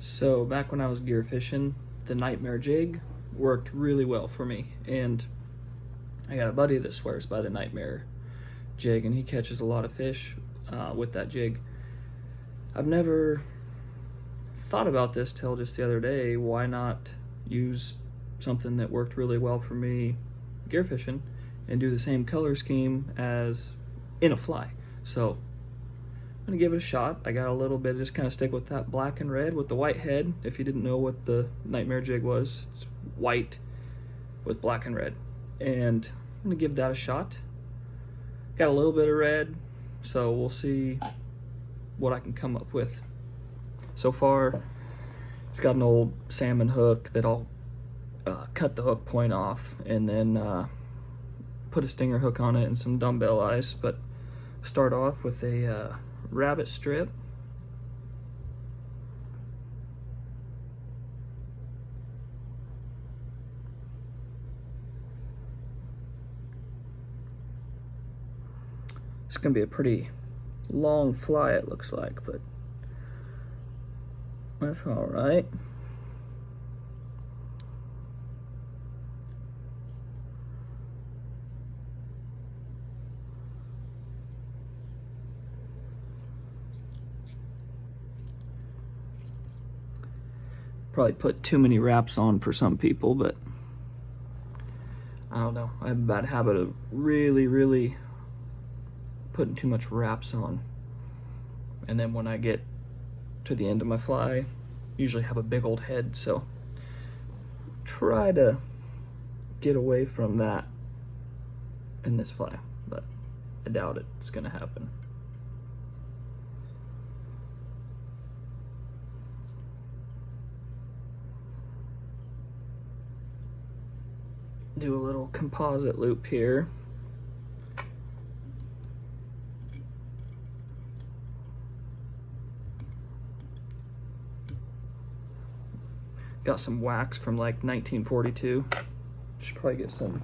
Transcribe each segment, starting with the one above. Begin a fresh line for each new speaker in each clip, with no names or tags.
So back when I was gear fishing, the Nightmare jig worked really well for me, and I got a buddy that swears by the Nightmare jig, and he catches a lot of fish with that jig. I've never thought about this till just the other day. Why not use something that worked really well for me gear fishing and do the same color scheme as in a fly? So I'm gonna give it a shot. I got a little bit, just kind of stick with that black and red with the white head. If you didn't know what the Nightmare jig was, it's white with black and red. And I'm gonna give that a shot. Got a little bit of red, so we'll see what I can come up with. So far, it's got an old salmon hook that I'll cut the hook point off and then put a stinger hook on it and some dumbbell eyes. But start off with a rabbit strip. It's gonna be a pretty long fly, it looks like, but that's all right. Probably put too many wraps on for some people, but I don't know. I have a bad habit of really putting too much wraps on. And then when I get to the end of my fly, I usually have a big old head, so try to get away from that in this fly, but I doubt it's gonna happen. Do a little composite loop here. Got some wax from like 1942. Should probably get some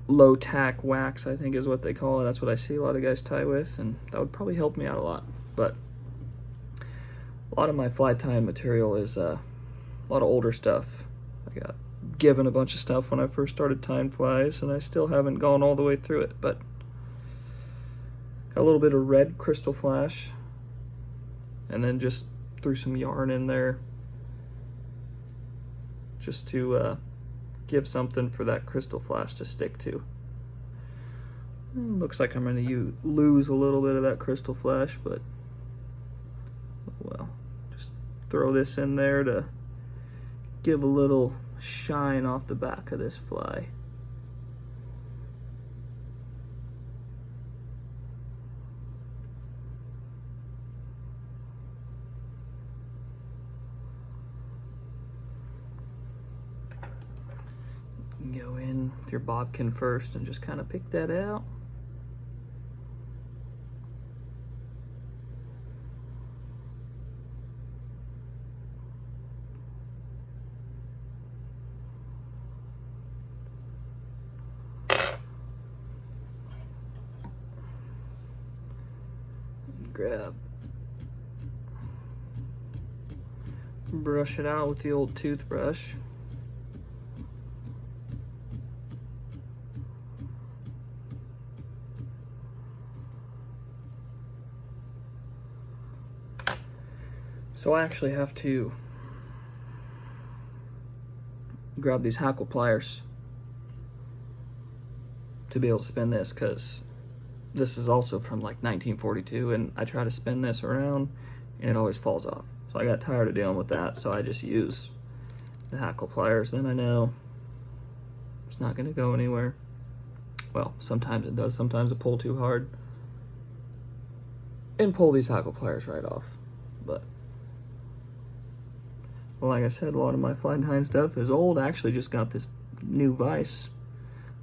low tack wax, I think is what they call it. That's what I see a lot of guys tie with, and that would probably help me out a lot. But a lot of my fly tying material is a lot of older stuff. I got given a bunch of stuff when I first started tying flies, and I still haven't gone all the way through it, but got a little bit of red crystal flash, and then just threw some yarn in there just to give something for that crystal flash to stick to. Looks like I'm going to lose a little bit of that crystal flash, but well, just throw this in there to give a little shine off the back of this fly. Go in with your bobbkin first and just kind of pick that out. Grab, brush it out with the old toothbrush. So I actually have to grab these hackle pliers to be able to spin this, because this is also from like 1942, and I try to spin this around and it always falls off. So I got tired of dealing with that, so I just use the hackle pliers. Then I know it's not gonna go anywhere. Well, sometimes it does, sometimes I pull too hard and pull these hackle pliers right off. But like I said, a lot of my fly tying stuff is old. I actually just got this new vise.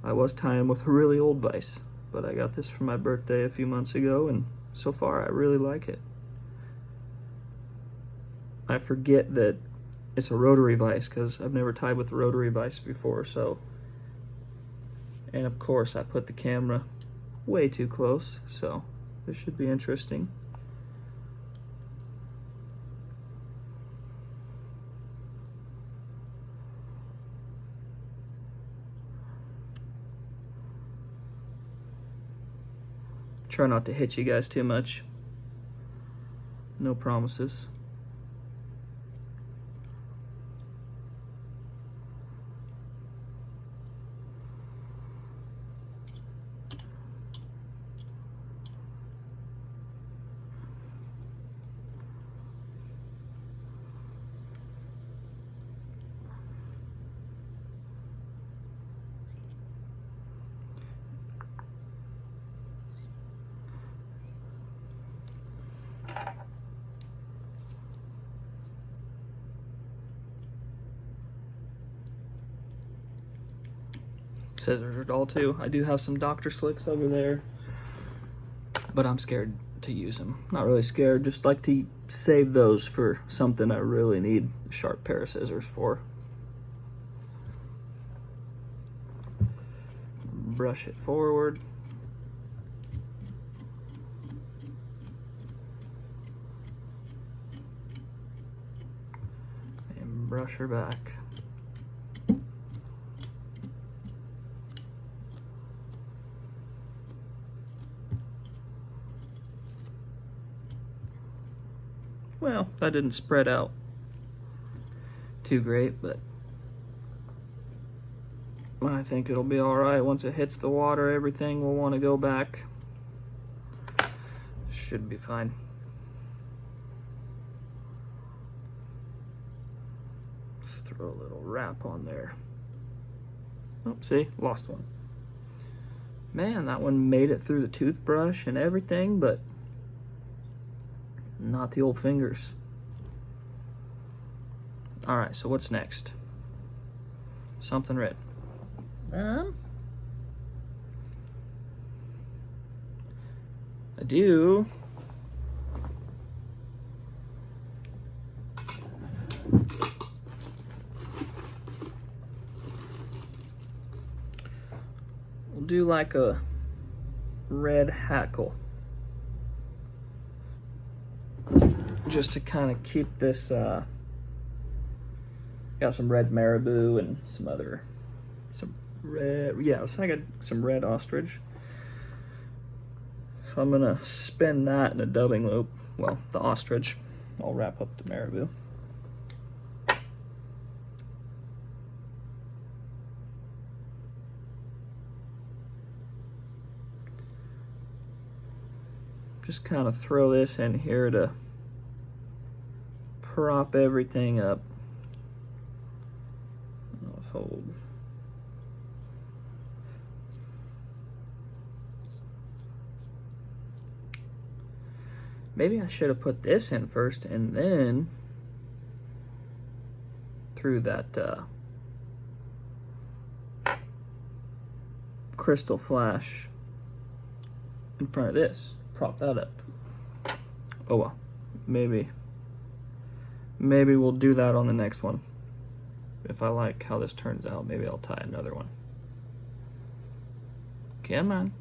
I was tying with a really old vise, but I got this for my birthday a few months ago, and so far I really like it. I forget that it's a rotary vise because I've never tied with a rotary vise before, so. And of course I put the camera way too close, so this should be interesting. try not to hit you guys too much. No promises. Scissors are dull too. I do have some Dr. Slicks over there, but I'm scared to use them. Not really scared, just like to save those for something I really need a sharp pair of scissors for. Brush it forward. And brush her back. Well, that didn't spread out too great, but I think it'll be all right. Once it hits the water, everything will want to go back. Should be fine. Let's throw a little wrap on there. Oh, see, lost one. Man, that one made it through the toothbrush and everything, but not the old fingers. All right, so what's next? Something red. I do we'll do like a red hackle, just to kind of keep this got some red marabou and some red, yeah, so I got some red ostrich. So I'm gonna spin that in a dubbing loop. Well, the ostrich. I'll wrap up the marabou. Just kind of throw this in here to prop everything up. I'll fold. Maybe I should have put this in first and then threw that crystal flash in front of this. Prop that up. Oh well, maybe we'll do that on the next one. If I like how this turns out, maybe I'll tie another one. Come on.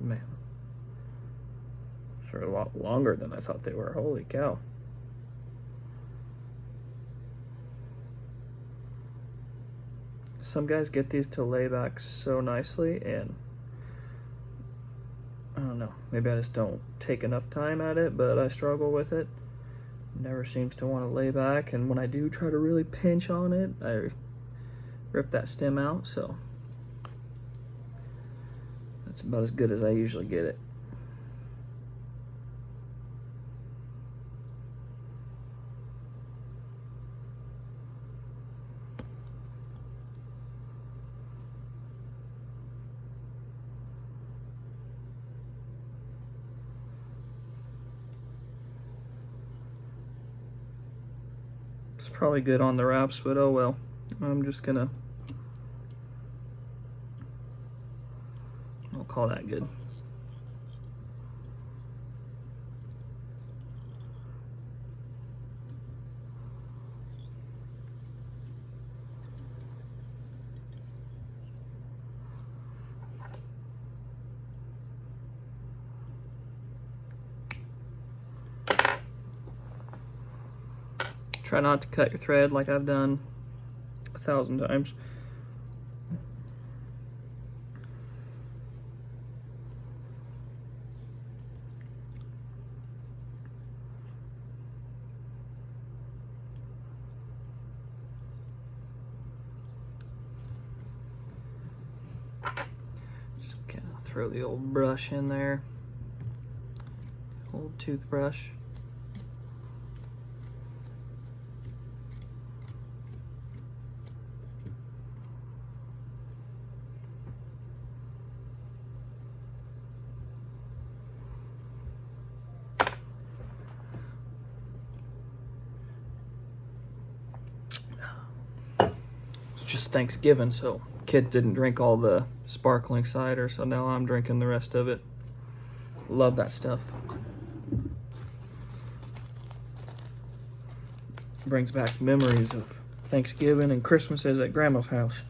Man, sure a lot longer than I thought they were. Holy cow. Some guys get these to lay back so nicely, and I don't know, maybe I just don't take enough time at it, but I struggle with it. Never seems to want to lay back, and when I do try to really pinch on it, I rip that stem out, so that's about as good as I usually get it. It's probably good on the wraps, but oh well. I'm just gonna, I'll call that good. Try not to cut your thread like I've done 1,000 times. Just kind of throw the old brush in there, old toothbrush. It's just Thanksgiving, so kid didn't drink all the sparkling cider, so now I'm drinking the rest of it. Love that stuff. Brings back memories of Thanksgiving and Christmases at Grandma's house.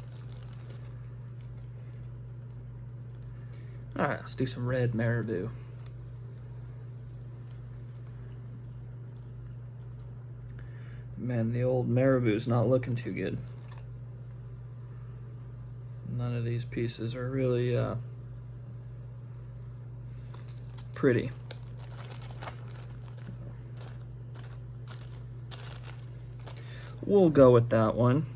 Alright, let's do some red marabou. Man, the old marabou's not looking too good. None of these pieces are really pretty. We'll go with that one.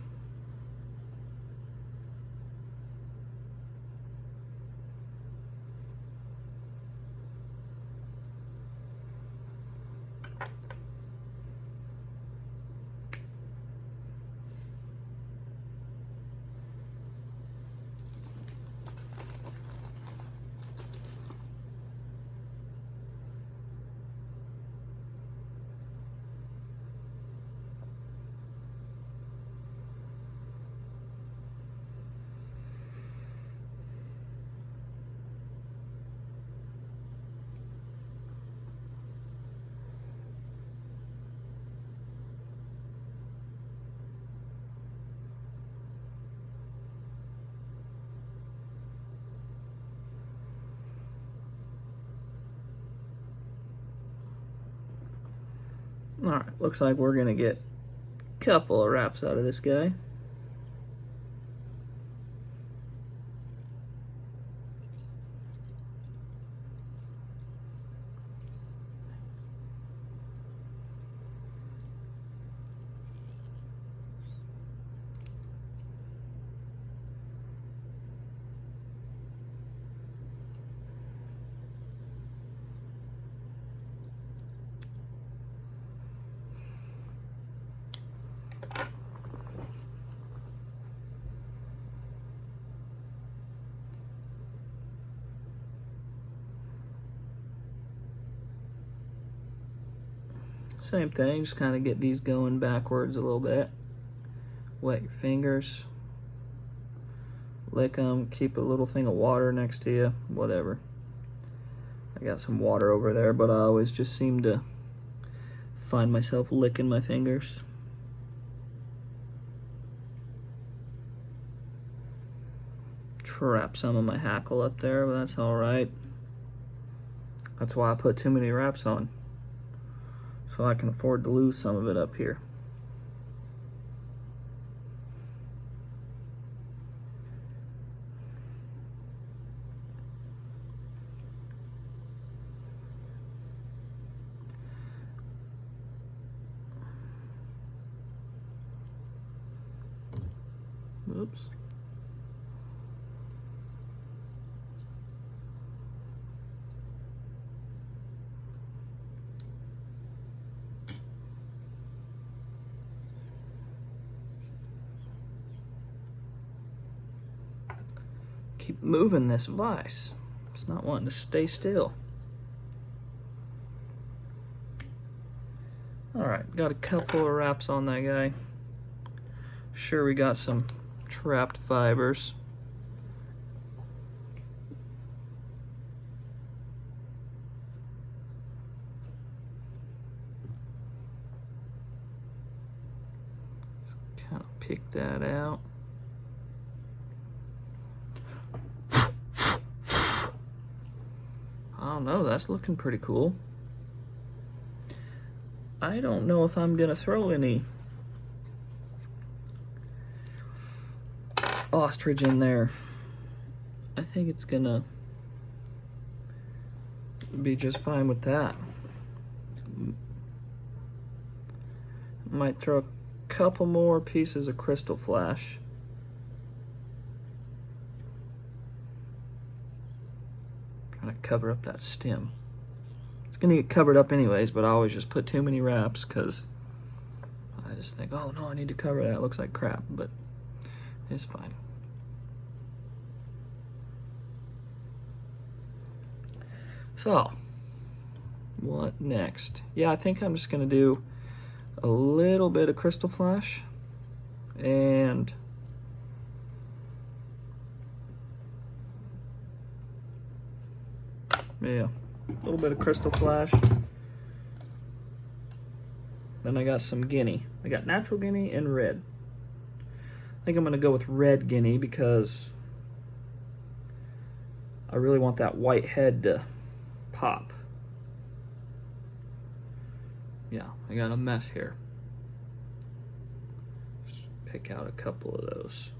Alright, looks like we're gonna get a couple of wraps out of this guy. Same thing, just kind of get these going backwards a little bit. Wet your fingers. Lick them, keep a little thing of water next to you, whatever. I got some water over there, but I always just seem to find myself licking my fingers. Trap some of my hackle up there, but that's alright. That's why I put too many wraps on, so I can afford to lose some of it up here. Oops. Keep moving this vise. It's not wanting to stay still. Alright, got a couple of wraps on that guy. Sure, we got some trapped fibers. Just kind of pick that out. I don't know, that's looking pretty cool. I don't know if I'm gonna throw any ostrich in there. I think it's gonna be just fine with that. Might throw a couple more pieces of crystal flash. Trying to cover up that stem. It's gonna get covered up anyways, but I always just put too many wraps because I just think, oh no, I need to cover that. It looks like crap, but it's fine. So, what next? Yeah, I think I'm just gonna do a little bit of crystal flash and yeah, a little bit of crystal flash. Then I got some guinea. I got natural guinea and red. I think I'm gonna go with red guinea because I really want that white head to pop. Yeah, I got a mess here. Just pick out a couple of those.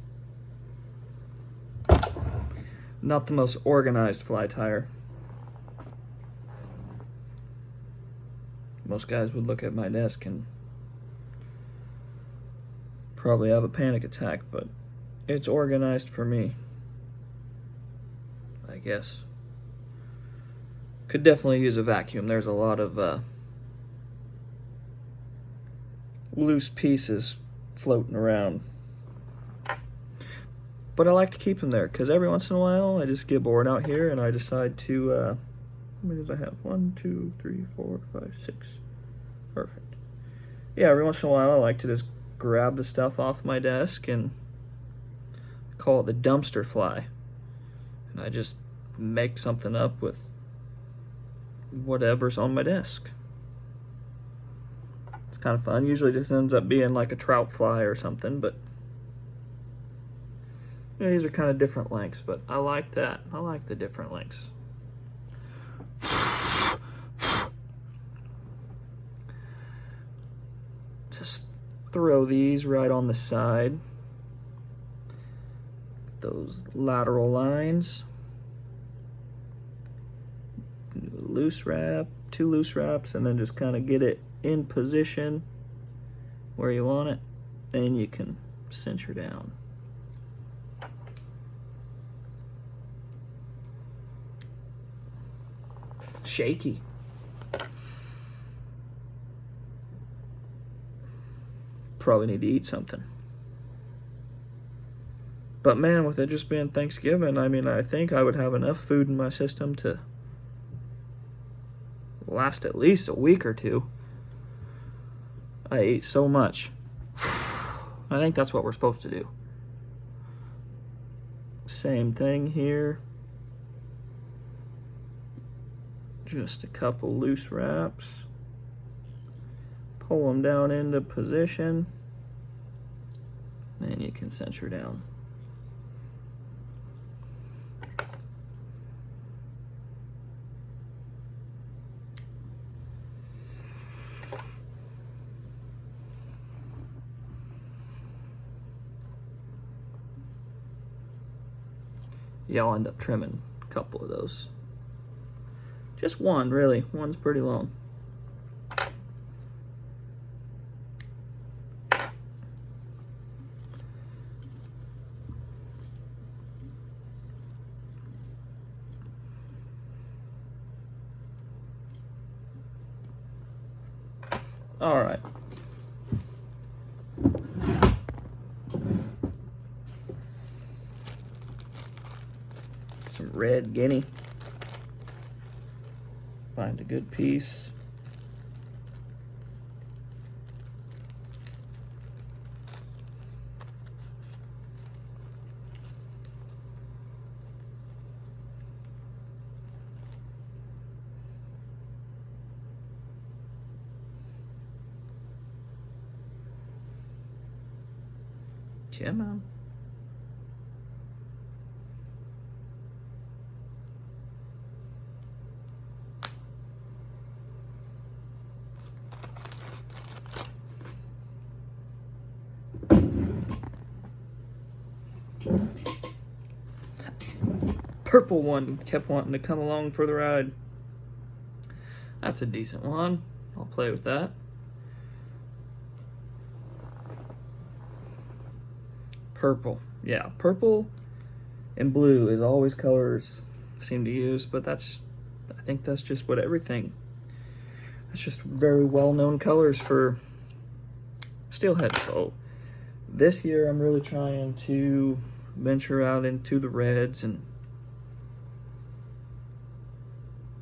Not the most organized fly tire. Most guys would look at my desk and probably have a panic attack, but it's organized for me, I guess. Could definitely use a vacuum. There's a lot of loose pieces floating around. But I like to keep them there because every once in a while I just get bored out here and I decide to, how many does I have? 1, 2, 3, 4, 5, 6. Perfect. Yeah, every once in a while I like to just grab the stuff off my desk and call it the dumpster fly. And I just make something up with whatever's on my desk. It's kind of fun. Usually just ends up being like a trout fly or something, but yeah, these are kind of different lengths, but I like that. I like the different lengths. Just throw these right on the side. Those lateral lines. Loose wrap, 2 loose wraps, and then just kind of get it in position where you want it. Then you can cinch her down. Shaky. Probably need to eat something. But man, with it just being Thanksgiving, I mean, I think I would have enough food in my system to last at least a week or two. I ate so much. I think that's what we're supposed to do. Same thing here. Just a couple loose wraps. Pull them down into position. And you can cinch her down. Yeah, I'll end up trimming a couple of those. Just one, really. One's pretty long. All right. Some red guinea. Find a good piece. Come on. Purple one kept wanting to come along for the ride. That's a decent one. I'll play with that. Purple. Yeah, purple and blue is always colors I seem to use, but I think that's just what everything. That's just very well-known colors for steelhead. So this year I'm really trying to venture out into the reds and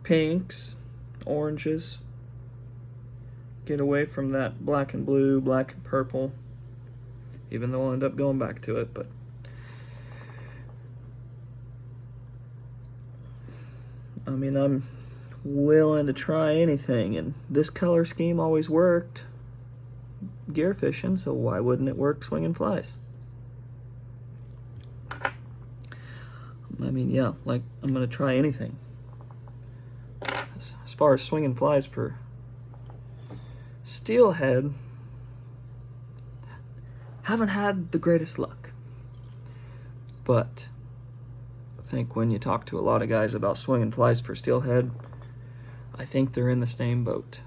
pinks, oranges. Get away from that black and blue, black and purple. Even though I'll end up going back to it, but I mean, I'm willing to try anything, and this color scheme always worked gear fishing, so why wouldn't it work swinging flies? I mean, yeah, like, I'm gonna try anything. As far as swinging flies for steelhead, haven't had the greatest luck. But I think when you talk to a lot of guys about swinging flies for steelhead, I think they're in the same boat.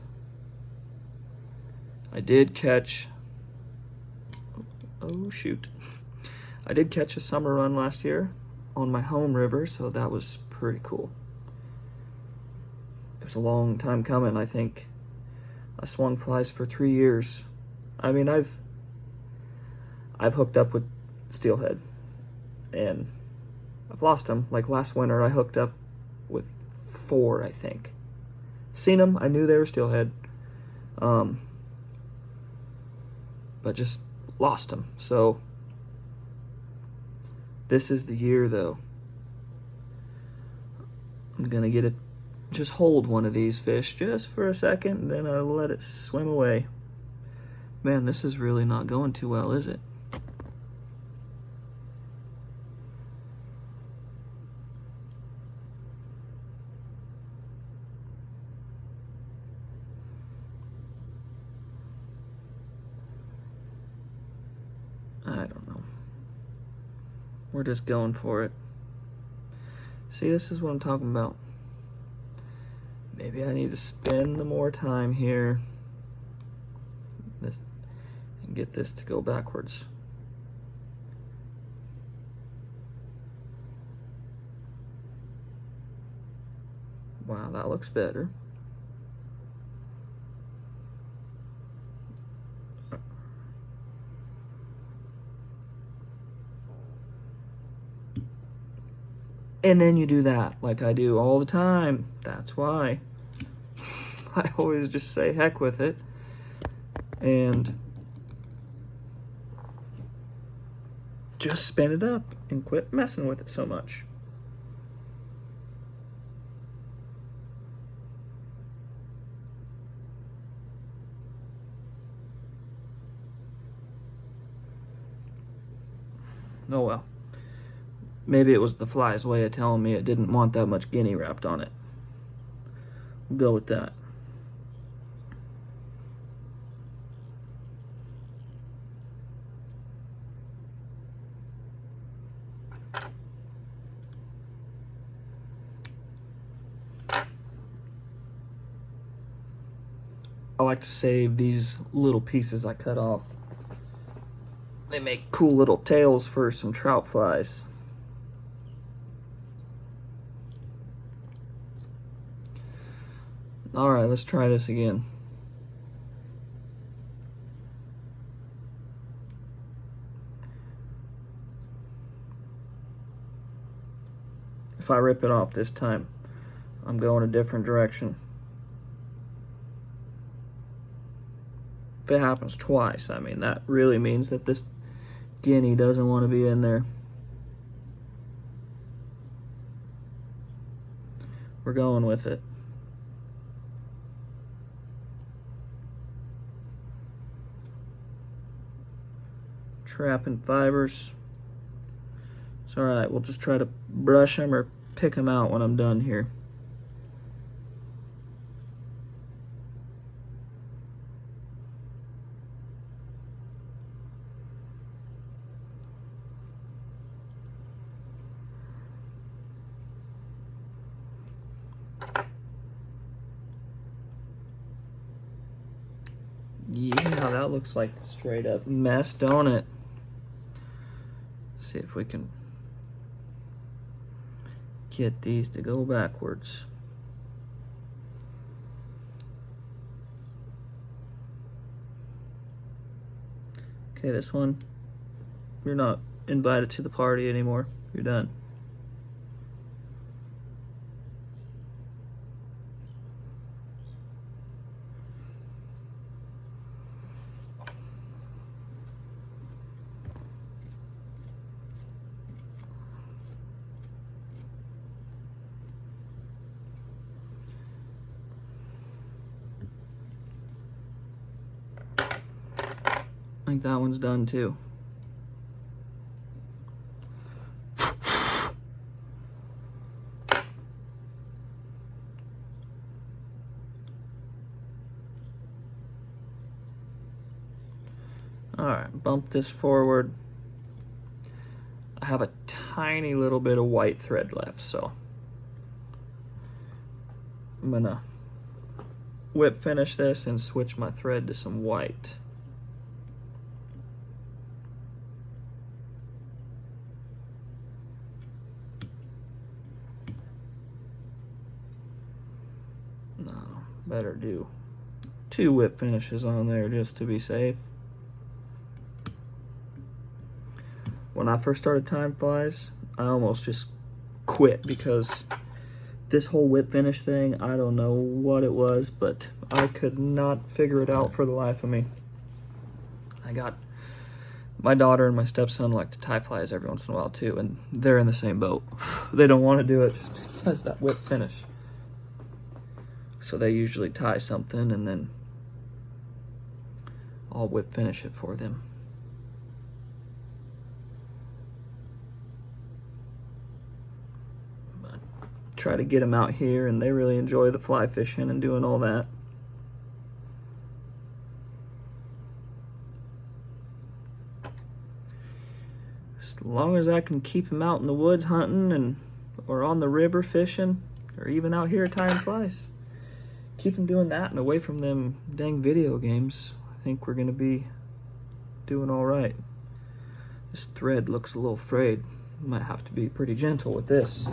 I did catch, oh shoot, I did catch a summer run last year on my home river, so that was pretty cool. It was a long time coming. I think I swung flies for 3 years. I mean, I've hooked up with steelhead, and I've lost them. Like last winter, I hooked up with 4, I think. Seen them, I knew they were steelhead, but just lost them. So this is the year, though. I'm gonna get it. Just hold one of these fish just for a second, and then I'll let it swim away. Man, this is really not going too well, is it? I don't know. We're just going for it. See, this is what I'm talking about. Maybe I need to spend the more time here and get this to go backwards. Wow, that looks better. And then you do that like I do all the time. That's why I always just say heck with it and just spin it up and quit messing with it so much. Oh well. Maybe it was the fly's way of telling me it didn't want that much guinea wrapped on it. We'll go with that. I like to save these little pieces I cut off. They make cool little tails for some trout flies. All right, let's try this again. If I rip it off this time, I'm going a different direction. If it happens twice, I mean, that really means that this guinea doesn't want to be in there. We're going with it. Trapping fibers. It's all right, we'll just try to brush them or pick them out when I'm done here. Yeah, that looks like straight up mess, don't it? See if we can get these to go backwards. Okay, this one, you're not invited to the party anymore. You're done. I think that one's done too. All right, bump this forward. I have a tiny little bit of white thread left, so I'm gonna whip finish this and switch my thread to some white. No, better do 2 whip finishes on there just to be safe. When I first started time flies, I almost just quit because this whole whip finish thing, I don't know what it was, but I could not figure it out for the life of me. I got my daughter and my stepson like to tie flies every once in a while too, and they're in the same boat. They don't want to do it just because that whip finish. So they usually tie something and then I'll whip finish it for them. But try to get them out here, and they really enjoy the fly fishing and doing all that. As long as I can keep them out in the woods hunting and or on the river fishing, or even out here tying flies, keep them doing that and away from them dang video games, I think we're gonna be doing all right. This thread looks a little frayed. Might have to be pretty gentle with this.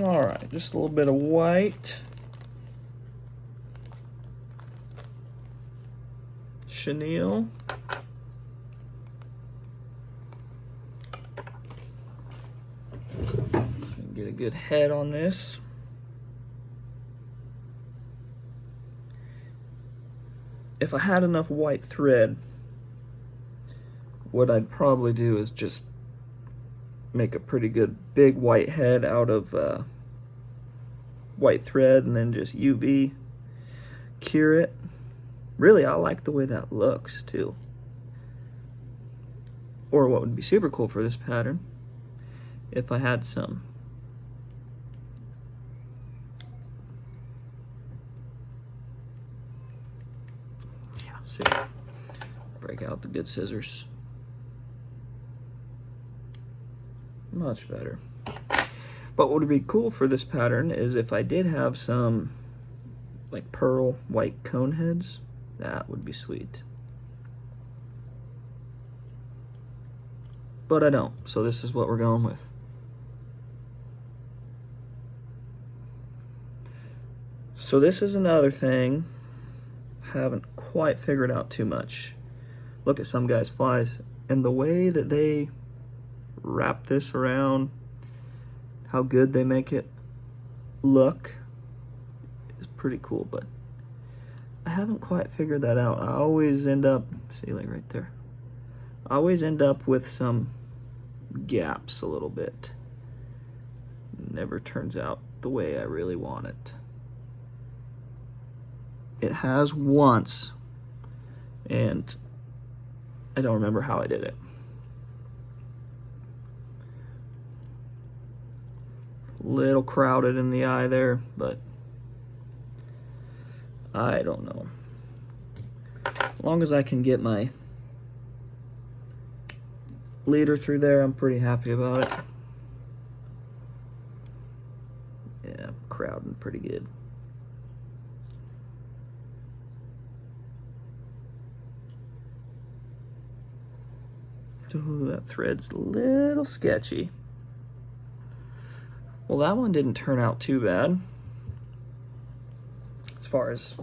All right, just a little bit of white. Chenille. Get a good head on this. If I had enough white thread, what I'd probably do is just make a pretty good big white head out of white thread and then just UV cure it. Really, I like the way that looks too. Or what would be super cool for this pattern, if I had some see, break out the good scissors. Much better. But what would be cool for this pattern is if I did have some like pearl white cone heads. That would be sweet. But I don't, so this is what we're going with. So this is another thing I haven't quite figured out too much. Look at some guys' flies and the way that they wrap this around, how good they make it look is pretty cool, but I haven't quite figured that out. I always end up, see, like right there, I always end up with some gaps a little bit. Never turns out the way I really want it. It has once, and I don't remember how I did it. Little crowded in the eye there, but I don't know. As long as I can get my leader through there. I'm pretty happy about it. Yeah, crowding pretty good. Ooh, that thread's a little sketchy. Well, that one didn't turn out too bad. As far as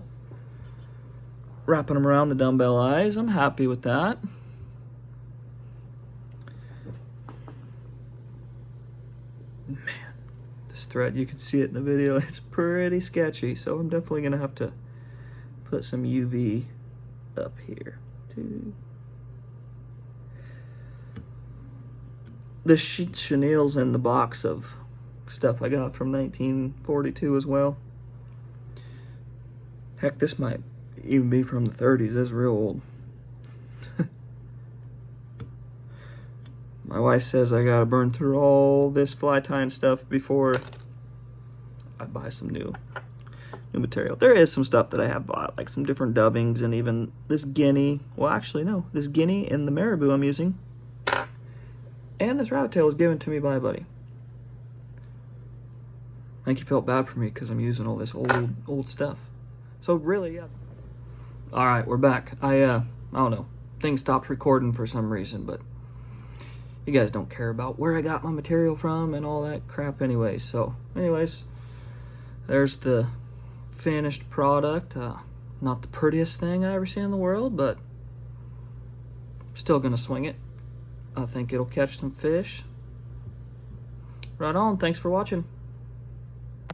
wrapping them around the dumbbell eyes, I'm happy with that. Man, this thread, you can see it in the video, it's pretty sketchy, so I'm definitely gonna have to put some UV up here. The chenille's in the box of stuff I got from 1942 as well. Heck, this might even be from the 30s. That's real old. My wife says I gotta burn through all this fly tying stuff before I buy some new material. There is some stuff that I have bought, like some different dubbings and even this guinea. Well, actually, no. This guinea and the marabou I'm using. And this rabbit tail was given to me by a buddy. I think he felt bad for me because I'm using all this old stuff. So really, yeah. All right, we're back. I don't know. Things stopped recording for some reason, but you guys don't care about where I got my material from and all that crap anyway. So anyways, there's the finished product. Not the prettiest thing I ever seen in the world, but still gonna swing it. I think it'll catch some fish. Right on. Thanks for watching.